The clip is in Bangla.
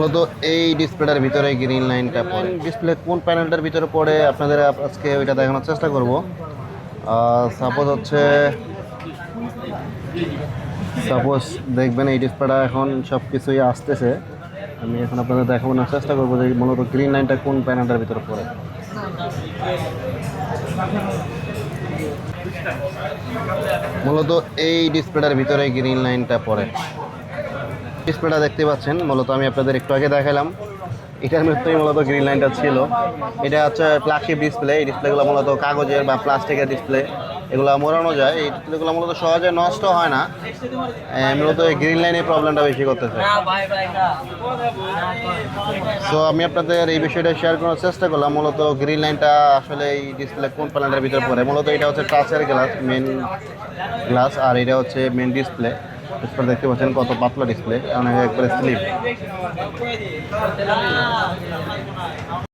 মূলত এই ডিসপ্লেটার ভিতরে গ্রিন লাইনটা পড়ে। ডিসপ্লে কোন প্যানেলটার ভিতরে পড়ে আপনাদের আজকে ওইটা দেখানোর চেষ্টা করব। সাপোজ হচ্ছে সাপোজ দেখবেন এই ডিসপ্লেটা এখন সব কিছুই আসতেছে। আমি এখন আপনাদের দেখানোর চেষ্টা করবো যে মূলত গ্রিন লাইনটা কোন প্যানেলটার ভিতরে পড়ে। মূলত এই ডিসপ্লেটার ভিতরে গ্রিন লাইনটা পড়ে। ডিসপ্লেটা দেখতে পাচ্ছেন, মূলত আমি আপনাদের একটু আগে দেখালাম এটার মধ্যেই মূলত গ্রিন লাইনটা ছিল। এটা হচ্ছে ফ্ল্যাগশিপ ডিসপ্লে। এই ডিসপ্লেগুলো মূলত কাগজের বা প্লাস্টিকের ডিসপ্লে, এগুলো মোড়ানো যায়। এই ডিসপ্লেগুলো মূলত সহজে নষ্ট হয় না। মূলত এই গ্রিন লাইনের প্রবলেমটা বেশি করতেছে। সো আমি আপনাদের এই বিষয়টা শেয়ার করার চেষ্টা করলাম। মূলত গ্রিন লাইনটা আসলে এই ডিসপ্লে কোন প্যানেলের ভিতরে পড়ে। মূলত এটা হচ্ছে টাচের গ্লাস, মেন গ্লাস, আর এটা হচ্ছে মেন ডিসপ্লে। ডিসপ্লে দেখতে পাচ্ছেন কত পাতলা ডিসপ্লে, অনেক একবারে স্লিপ।